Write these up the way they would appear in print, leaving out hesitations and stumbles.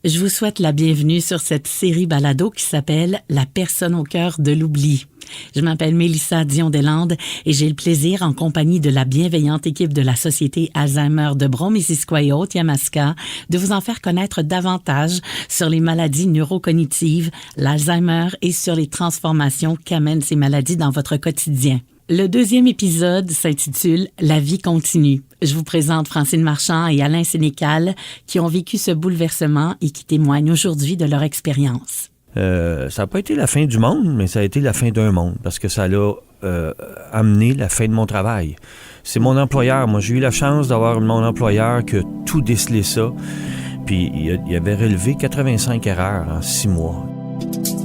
Je vous souhaite la bienvenue sur cette série balado qui s'appelle « La personne au cœur de l'oubli ». Je m'appelle Mélissa Dion-Deslandes et j'ai le plaisir, en compagnie de la bienveillante équipe de la Société Alzheimer de Brome-Missisquoi et Haute-Yamaska, de vous en faire connaître davantage sur les maladies neurocognitives, l'Alzheimer et sur les transformations qu'amènent ces maladies dans votre quotidien. Le deuxième épisode s'intitule « La vie continue ». Je vous présente Francine Marchand et Alain Sénécal qui ont vécu ce bouleversement et qui témoignent aujourd'hui de leur expérience. Ça n'a pas été la fin du monde, mais ça a été la fin d'un monde parce que ça l'a amené la fin de mon travail. C'est mon employeur. Moi, j'ai eu la chance d'avoir mon employeur qui a tout décelé ça. Puis, il avait relevé 85 erreurs en 6 mois.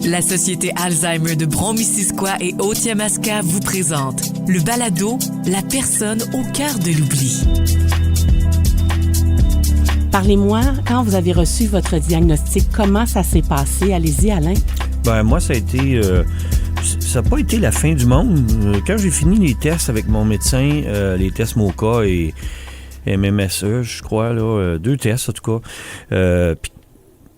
La Société Alzheimer de Brome-Missisquoi et Haute-Yamaska vous présente le balado « La personne au cœur de l'oubli ». Parlez-moi, quand vous avez reçu votre diagnostic, comment ça s'est passé? Allez-y, Alain. Moi, ça a été... ça n'a pas été la fin du monde. Quand j'ai fini les tests avec mon médecin, les tests MOCA et MMSE, je crois, là, 2 tests en tout cas, puis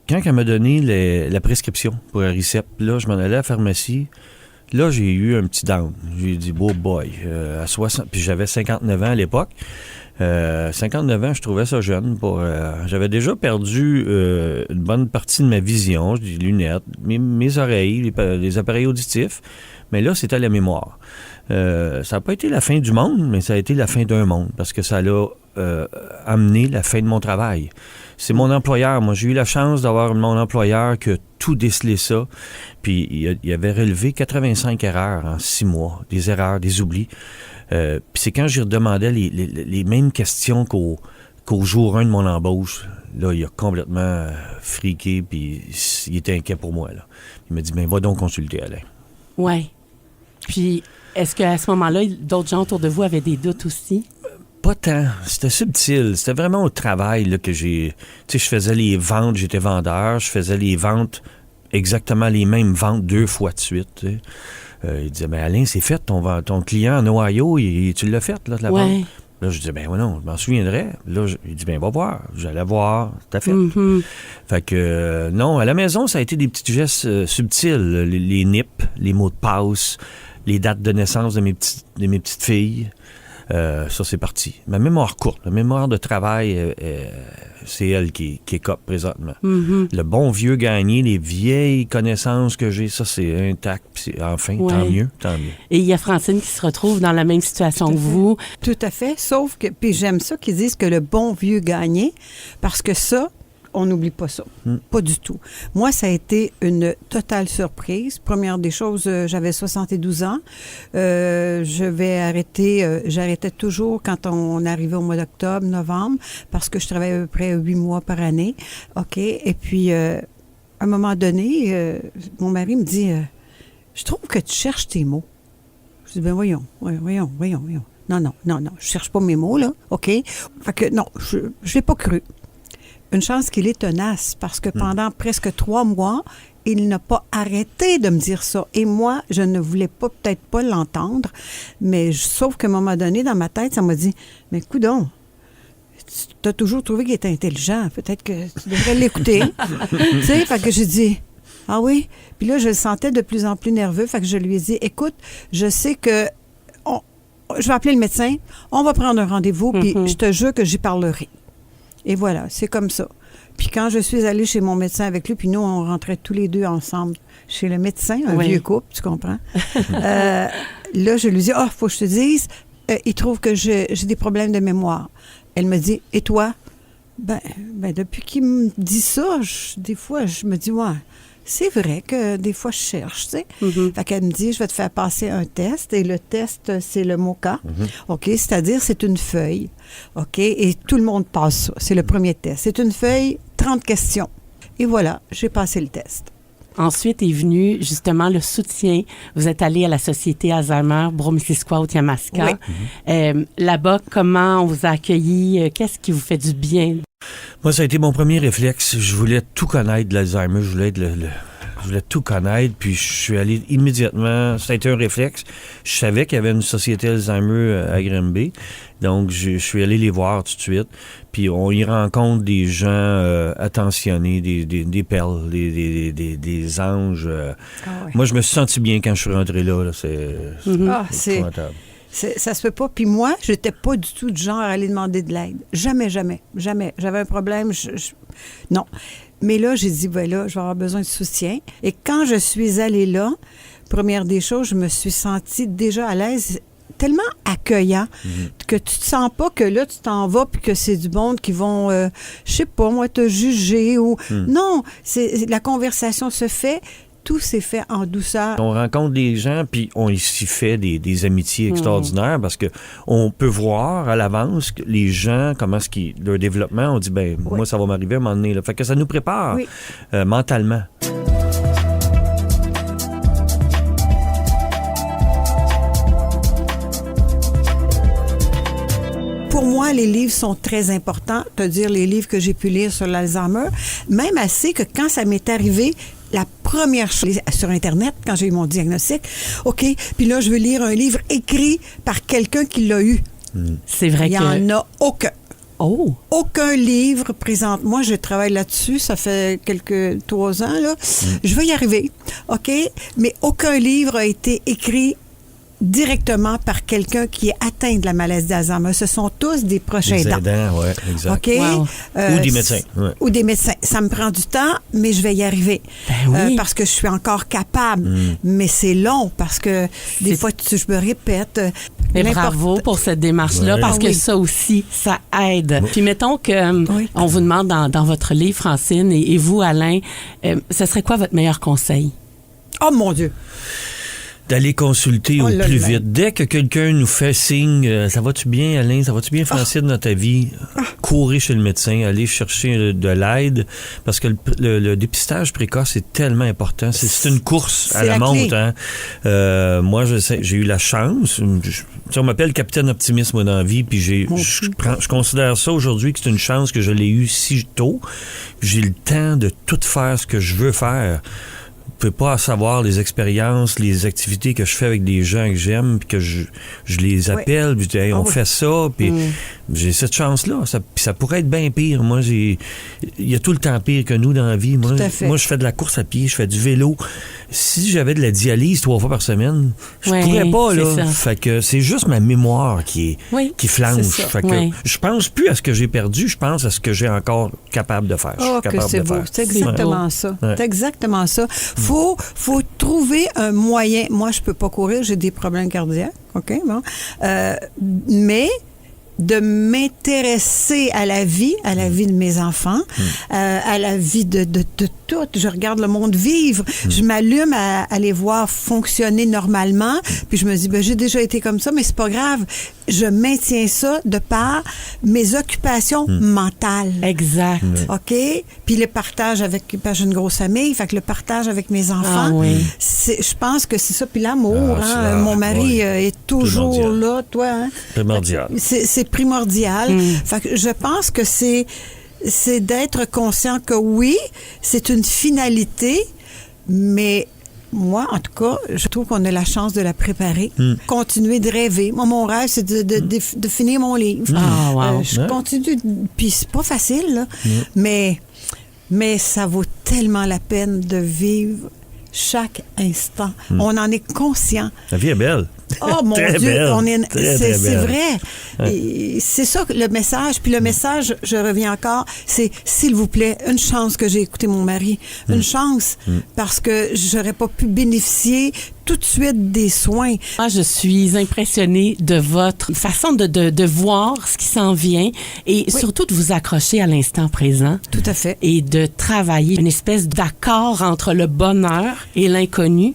quand elle m'a donné la prescription pour Aricept, là, je m'en allais à la pharmacie. Là, j'ai eu un petit down. J'ai dit, oh boy, à 60... Puis j'avais 59 ans à l'époque. 59 ans, je trouvais ça jeune. J'avais déjà perdu une bonne partie de ma vision, des lunettes, mes oreilles, les appareils auditifs. Mais là, c'était la mémoire. Ça n'a pas été la fin du monde, mais ça a été la fin d'un monde parce que ça l'a amené la fin de mon travail. C'est mon employeur. Moi, j'ai eu la chance d'avoir mon employeur qui a tout décelé ça. Puis, il avait relevé 85 erreurs en 6 mois, des erreurs, des oublis. Puis c'est quand je lui redemandais les mêmes questions qu'au jour 1 de mon embauche. Là, il a complètement friqué, puis il était inquiet pour moi. Là. Il m'a dit, va donc consulter Alain. Oui. Puis, est-ce qu'à ce moment-là, d'autres gens autour de vous avaient des doutes aussi? Pas tant. C'était subtil. C'était vraiment au travail là, que j'ai... Tu sais, je faisais les ventes, j'étais vendeur, je faisais les ventes, exactement les mêmes ventes 2 fois de suite. Tu sais. Il disait, Alain, c'est fait, ton client en Ohio, tu l'as fait, là, de la vente. Là, je disais, non, je m'en souviendrai. Là, il dit, va voir. J'allais voir, t'as fait. Mm-hmm. Fait que, non, à la maison, ça a été des petits gestes subtils. Les NIP, les mots de passe, les dates de naissance de mes petites filles. Ça, c'est parti. Ma mémoire courte, la mémoire de travail, c'est elle qui écope présentement. Mm-hmm. Le bon vieux gagné, les vieilles connaissances que j'ai, ça, c'est intact. Enfin, tant mieux. Et il y a Francine qui se retrouve dans la même situation que vous. Tout à fait, sauf que, puis j'aime ça qu'ils disent que le bon vieux gagné, parce que ça, on n'oublie pas ça. Pas du tout. Moi, ça a été une totale surprise. Première des choses, j'avais 72 ans. J'arrêtais toujours quand on arrivait au mois d'octobre, novembre, parce que je travaillais à peu près 8 mois par année. OK? Et puis, à un moment donné, mon mari me dit, je trouve que tu cherches tes mots. Je dis, voyons. Non, je cherche pas mes mots, là. OK? Fait que, non, je l'ai pas cru. Une chance qu'il est tenace, parce que pendant presque 3 mois, il n'a pas arrêté de me dire ça. Et moi, je ne voulais peut-être pas l'entendre, mais sauf qu'à un moment donné, dans ma tête, ça m'a dit, mais coudonc, tu as toujours trouvé qu'il était intelligent. Peut-être que tu devrais l'écouter. Tu sais, fait que j'ai dit, ah oui? Puis là, je le sentais de plus en plus nerveux, fait que je lui ai dit, écoute, je sais que je vais appeler le médecin, on va prendre un rendez-vous, puis je te jure que j'y parlerai. Et voilà, c'est comme ça. Puis quand je suis allée chez mon médecin avec lui, puis nous, on rentrait tous les deux ensemble chez le médecin, un vieux couple, tu comprends? Là, je lui dis, faut que je te dise, il trouve que j'ai des problèmes de mémoire. Elle me dit, et toi? Ben depuis qu'il me dit ça, des fois, je me dis, ouais, c'est vrai que des fois, je cherche, tu sais. Mm-hmm. Fait qu'elle me dit, je vais te faire passer un test, et le test, c'est le MOCA. OK? C'est-à-dire, c'est une feuille. OK? Et tout le monde passe ça. C'est le premier test. C'est une feuille, 30 questions. Et voilà, j'ai passé le test. Ensuite est venu justement le soutien. Vous êtes allé à la Société Alzheimer, Brome-Missisquoi, Haute-Yamaska. Oui. Là-bas, comment on vous a accueillis? Qu'est-ce qui vous fait du bien? Moi, ça a été mon premier réflexe. Je voulais tout connaître de l'Alzheimer. Je voulais être Je voulais tout connaître, puis je suis allé immédiatement. Ça a été un réflexe. Je savais qu'il y avait une société Alzheimer à Granby, donc je suis allé les voir tout de suite. Puis on y rencontre des gens attentionnés, des perles, des anges. Oui. Moi, je me suis senti bien quand je suis rentré là. C'est épouvantable. Ça se peut pas. Puis moi, j'étais pas du tout du genre à aller demander de l'aide. Jamais, jamais, jamais. J'avais un problème, non. Mais là, j'ai dit, ben là, je vais avoir besoin de soutien. Et quand je suis allée là, première des choses, je me suis sentie déjà à l'aise, tellement accueillant que tu te sens pas que là, tu t'en vas puis que c'est du monde qui vont, je sais pas, moi, te juger ou... Non, la conversation se fait... Tout s'est fait en douceur. On rencontre des gens, puis on s'y fait des amitiés extraordinaires parce que on peut voir à l'avance que les gens, comment est-ce qu'ils, leur développement, on dit, ben moi, ça va m'arriver à un moment donné. Là. Fait que ça nous prépare mentalement. Pour moi, les livres sont très importants. C'est-à-dire les livres que j'ai pu lire sur l'Alzheimer, même assez que quand ça m'est arrivé, la première chose sur Internet, quand j'ai eu mon diagnostic, OK, puis là, je veux lire un livre écrit par quelqu'un qui l'a eu. C'est vrai Il n'y en a aucun. Oh! Aucun livre présente. Moi, je travaille là-dessus, ça fait 3 ans, là. Je vais y arriver, OK? Mais aucun livre a été écrit directement par quelqu'un qui est atteint de la maladie d'Alzheimer. Ce sont tous des proches aidants. Oui, exact. OK? Wow. Ou des médecins. Ouais. Ou des médecins. Ça me prend du temps, mais je vais y arriver. Ben oui. Parce que je suis encore capable. Mais c'est long parce que des fois, je me répète. Et bravo pour cette démarche-là, parce que ça aussi, ça aide. Puis mettons que on vous demande dans votre livre, Francine, et vous, Alain, ce serait quoi votre meilleur conseil? Oh mon Dieu! D'aller consulter au plus vite. Dès que quelqu'un nous fait signe, ça va-tu bien, Alain? Ça va-tu bien, Francine, dans ta vie? Courez chez le médecin, allez chercher de l'aide, parce que le dépistage précoce est tellement important. C'est une course à la montre. Hein? Moi, j'ai eu la chance. On m'appelle capitaine optimisme moi, dans la vie, puis je considère ça aujourd'hui que c'est une chance que je l'ai eu si tôt. J'ai le temps de tout faire ce que je veux faire. Je ne peux pas savoir les expériences, les activités que je fais avec des gens que j'aime, puis que je les appelle, puis je dis, hey, on fait ça, puis j'ai cette chance-là. Ça pourrait être bien pire. Moi, il y a tout le temps pire que nous dans la vie. Moi, je fais de la course à pied, je fais du vélo. Si j'avais de la dialyse 3 fois par semaine, je pourrais pas, là. Fait que c'est juste ma mémoire qui flanche. Fait que je pense plus à ce que j'ai perdu, je pense à ce que j'ai encore capable de faire. Oh, que c'est beau. C'est exactement ça. C'est exactement ça. Faut trouver un moyen. Moi, je peux pas courir, j'ai des problèmes cardiaques. OK, bon. Mais de m'intéresser à la vie de mes enfants, à la vie de tout. Je regarde le monde vivre. Je m'allume à les voir fonctionner normalement. Puis je me dis, j'ai déjà été comme ça, mais c'est pas grave. Je maintiens ça de par mes occupations mentales. Exact. OK? Puis le partage j'ai une grosse famille, fait que le partage avec mes enfants, je pense que c'est ça. Puis l'amour, mon mari est toujours là, toi. Hein? Primordial. C'est primordial. Fait que je pense que c'est d'être conscient que oui, c'est une finalité, mais moi, en tout cas, je trouve qu'on a la chance de la préparer. Continuer de rêver. Moi, mon rêve, c'est de finir mon livre. Je continue, puis c'est pas facile, là, mais ça vaut tellement la peine de vivre chaque instant. On en est conscient. La vie est belle. Oh mon Dieu, c'est vrai. Et c'est ça le message. Puis le message, je reviens encore, c'est s'il vous plaît, une chance que j'ai écouté mon mari. Une chance parce que j'aurais pas pu bénéficier tout de suite des soins. Moi, je suis impressionnée de votre façon de voir ce qui s'en vient et surtout de vous accrocher à l'instant présent. Tout à fait. Et de travailler une espèce d'accord entre le bonheur et l'inconnu.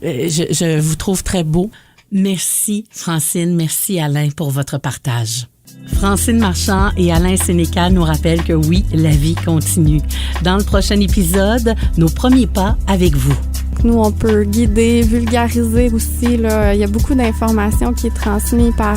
Je vous trouve très beau. Merci Francine, merci Alain pour votre partage. Francine Marchand et Alain Sénécal nous rappellent que oui, la vie continue. Dans le prochain épisode, nos premiers pas avec vous. Donc, nous, on peut guider, vulgariser aussi. Là, il y a beaucoup d'informations qui est transmise par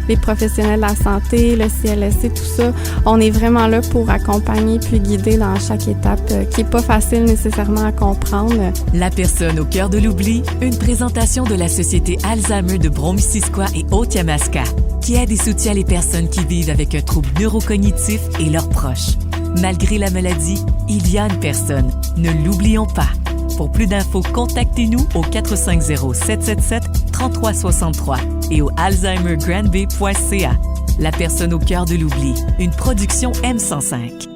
les professionnels de la santé, le CLSC, tout ça. On est vraiment là pour accompagner puis guider dans chaque étape qui n'est pas facile nécessairement à comprendre. La personne au cœur de l'oubli, une présentation de la Société Alzheimer de Brome-Missisquoi et Haute-Yamaska, qui aide et soutient les personnes qui vivent avec un trouble neurocognitif et leurs proches. Malgré la maladie, il y a une personne. Ne l'oublions pas. Pour plus d'infos, contactez-nous au 450-777-3363 et au alzheimergrandbay.ca. La personne au cœur de l'oubli, une production M105.